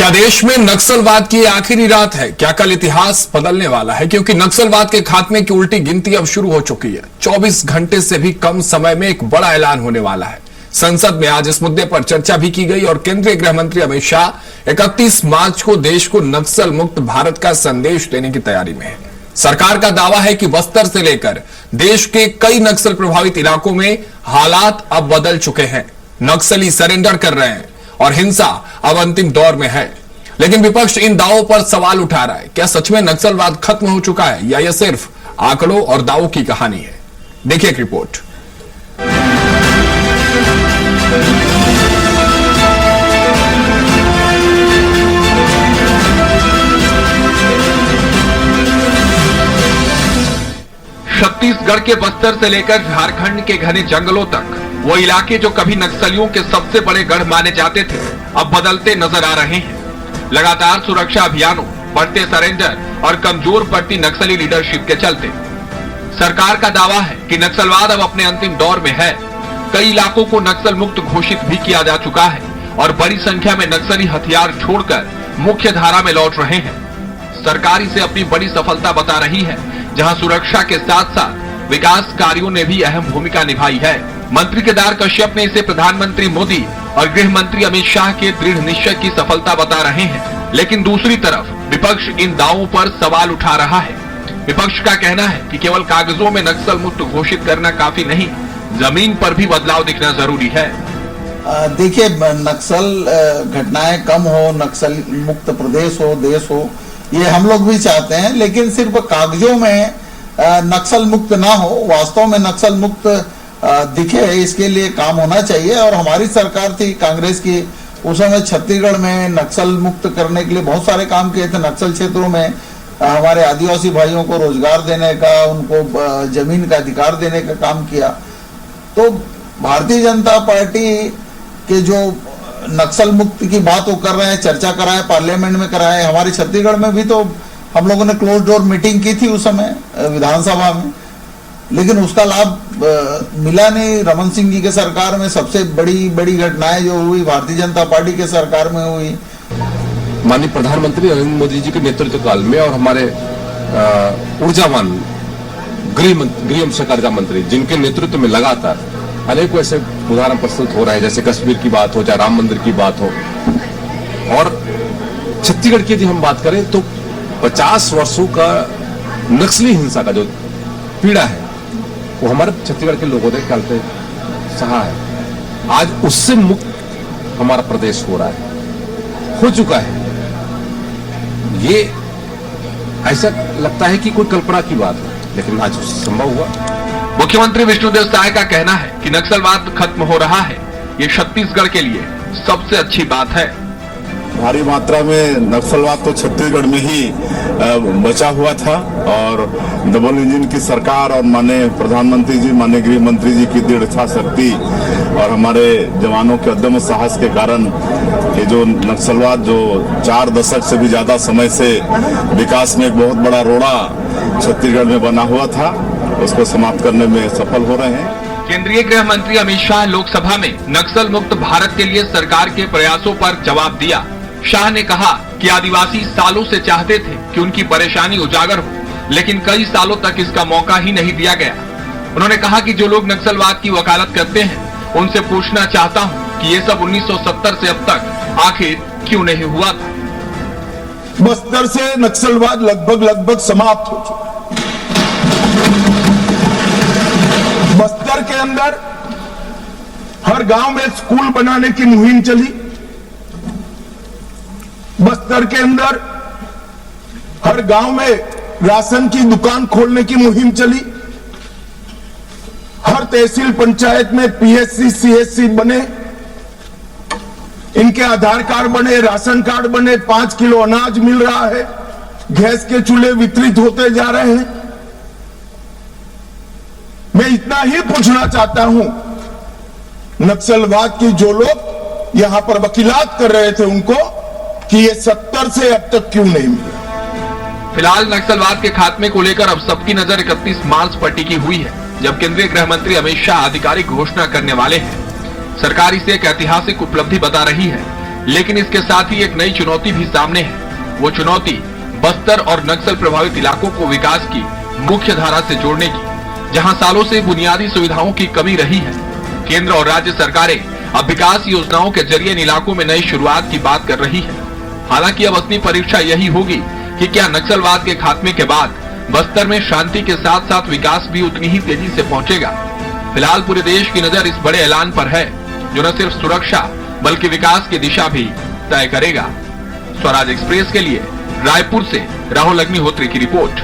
क्या देश में नक्सलवाद की आखिरी रात है? क्या कल इतिहास बदलने वाला है? क्योंकि नक्सलवाद के खात्मे की उल्टी गिनती अब शुरू हो चुकी है। 24 घंटे से भी कम समय में एक बड़ा ऐलान होने वाला है। संसद में आज इस मुद्दे पर चर्चा भी की गई और केंद्रीय गृह मंत्री अमित शाह 31 मार्च को देश को नक्सल मुक्त भारत का संदेश देने की तैयारी में है। सरकार का दावा है कि बस्तर से लेकर देश के कई नक्सल प्रभावित इलाकों में हालात अब बदल चुके हैं। नक्सली सरेंडर कर रहे हैं और हिंसा अब अंतिम दौर में है। लेकिन विपक्ष इन दावों पर सवाल उठा रहा है। क्या सच में नक्सलवाद खत्म हो चुका है या यह सिर्फ आंकड़ों और दावों की कहानी है? देखिए एक रिपोर्ट। छत्तीसगढ़ के बस्तर से लेकर झारखंड के घने जंगलों तक वो इलाके जो कभी नक्सलियों के सबसे बड़े गढ़ माने जाते थे, अब बदलते नजर आ रहे हैं। लगातार सुरक्षा अभियानों, बढ़ते सरेंडर और कमजोर पड़ती नक्सली लीडरशिप के चलते सरकार का दावा है कि नक्सलवाद अब अपने अंतिम दौर में है। कई इलाकों को नक्सल मुक्त घोषित भी किया जा चुका है और बड़ी संख्या में नक्सली हथियार छोड़कर मुख्य धारा में लौट रहे हैं। सरकार इसे अपनी बड़ी सफलता बता रही है, जहां सुरक्षा के साथ साथ विकास कार्यों ने भी अहम भूमिका निभाई है। मंत्री केदार कश्यप ने इसे प्रधानमंत्री मोदी और गृह मंत्री अमित शाह के दृढ़ निश्चय की सफलता बता रहे हैं। लेकिन दूसरी तरफ विपक्ष इन दावों पर सवाल उठा रहा है। विपक्ष का कहना है कि केवल कागजों में नक्सल मुक्त घोषित करना काफी नहीं, जमीन पर भी बदलाव दिखना जरूरी है। देखिए, नक्सल घटनाएं कम हो, नक्सल मुक्त प्रदेश हो, देश हो, ये हम लोग भी चाहते हैं। लेकिन सिर्फ कागजों में नक्सल मुक्त ना हो, वास्तव में नक्सल मुक्त दिखे, इसके लिए काम होना चाहिए। और हमारी सरकार थी कांग्रेस की, उस समय छत्तीसगढ़ में नक्सल मुक्त करने के लिए बहुत सारे काम किए थे। नक्सल क्षेत्रों में हमारे आदिवासी भाइयों को रोजगार देने का, उनको जमीन का अधिकार देने का काम किया। तो भारतीय जनता पार्टी के जो नक्सल मुक्त की बात वो कर रहे हैं, चर्चा कराए, पार्लियामेंट में कराए। हमारे छत्तीसगढ़ में भी तो हम लोगों ने क्लोज डोर मीटिंग की थी उस समय विधानसभा में, लेकिन उसका लाभ मिला नहीं। रमन सिंह जी के सरकार में सबसे बड़ी घटनाएं जो हुई भारतीय जनता पार्टी के सरकार में हुई। माननीय प्रधानमंत्री नरेंद्र मोदी जी के नेतृत्व काल में और हमारे ऊर्जावान गृह सहकारिता मंत्री जिनके नेतृत्व में लगातार अनेकों ऐसे उदाहरण प्रस्तुत हो रहे हैं, जैसे कश्मीर की बात हो, चाहे राम मंदिर की बात हो। और छत्तीसगढ़ की यदि हम बात करें तो 50 वर्षों का नक्सली हिंसा का जो पीड़ा है वो हमारे छत्तीसगढ़ के लोगों ने ख्याल से सहा है। आज उससे मुक्त हमारा प्रदेश हो रहा है, हो चुका है। ये ऐसा लगता है कि कोई कल्पना की बात है, लेकिन आज संभव हुआ। मुख्यमंत्री विष्णुदेव साय का कहना है कि नक्सलवाद खत्म हो रहा है। ये छत्तीसगढ़ के लिए सबसे अच्छी बात है। भारी मात्रा में नक्सलवाद तो छत्तीसगढ़ में ही बचा हुआ था और डबल इंजन की सरकार और माननीय प्रधानमंत्री जी, माननीय गृह मंत्री जी की दृढ़ इच्छा शक्ति और हमारे जवानों के उद्यम साहस के कारण ये जो नक्सलवाद जो 4 दशक से भी ज्यादा समय से विकास में एक बहुत बड़ा रोड़ा छत्तीसगढ़ में बना हुआ था, उसको समाप्त करने में सफल हो रहे हैं। केंद्रीय गृह मंत्री अमित शाह लोकसभा में नक्सल मुक्त भारत के लिए सरकार के प्रयासों पर जवाब दिया। शाह ने कहा कि आदिवासी सालों से चाहते थे कि उनकी परेशानी उजागर हो, लेकिन कई सालों तक इसका मौका ही नहीं दिया गया। उन्होंने कहा कि जो लोग नक्सलवाद की वकालत करते हैं, उनसे पूछना चाहता हूं कि ये सब 1970 से अब तक आखिर क्यों नहीं हुआ था। बस्तर से नक्सलवाद लगभग समाप्त हो चुका। बस्तर के अंदर हर गांव में स्कूल बनाने की मुहिम चली। बस्तर के अंदर हर गांव में राशन की दुकान खोलने की मुहिम चली। हर तहसील पंचायत में पीएचसी, सीएचसी बने, इनके आधार कार्ड बने, राशन कार्ड बने, 5 किलो अनाज मिल रहा है, गैस के चूल्हे वितरित होते जा रहे हैं। मैं इतना ही पूछना चाहता हूं, नक्सलवाद की जो लोग यहां पर वकीलात कर रहे थे उनको कि ये 70 से अब तक क्यों नहीं मिला। फिलहाल नक्सलवाद के खात्मे को लेकर अब सबकी नजर 31 मार्च पर टिकी हुई है, जब केंद्रीय गृह मंत्री अमित शाह आधिकारिक घोषणा करने वाले हैं। सरकार इसे एक ऐतिहासिक उपलब्धि बता रही है। लेकिन इसके साथ ही एक नई चुनौती भी सामने है। वो चुनौती बस्तर और नक्सल प्रभावित इलाकों को विकास की मुख्य धारा से जोड़ने की, जहां सालों से बुनियादी सुविधाओं की कमी रही है। केंद्र और राज्य सरकारें अब विकास योजनाओं के जरिए इन इलाकों में नई शुरुआत की बात कर रही है। हालांकि अब असली परीक्षा यही होगी कि क्या नक्सलवाद के खात्मे के बाद बस्तर में शांति के साथ साथ विकास भी उतनी ही तेजी से पहुंचेगा। फिलहाल पूरे देश की नजर इस बड़े ऐलान पर है, जो न सिर्फ सुरक्षा बल्कि विकास की दिशा भी तय करेगा। स्वराज एक्सप्रेस के लिए रायपुर से राहुल अग्निहोत्री की रिपोर्ट।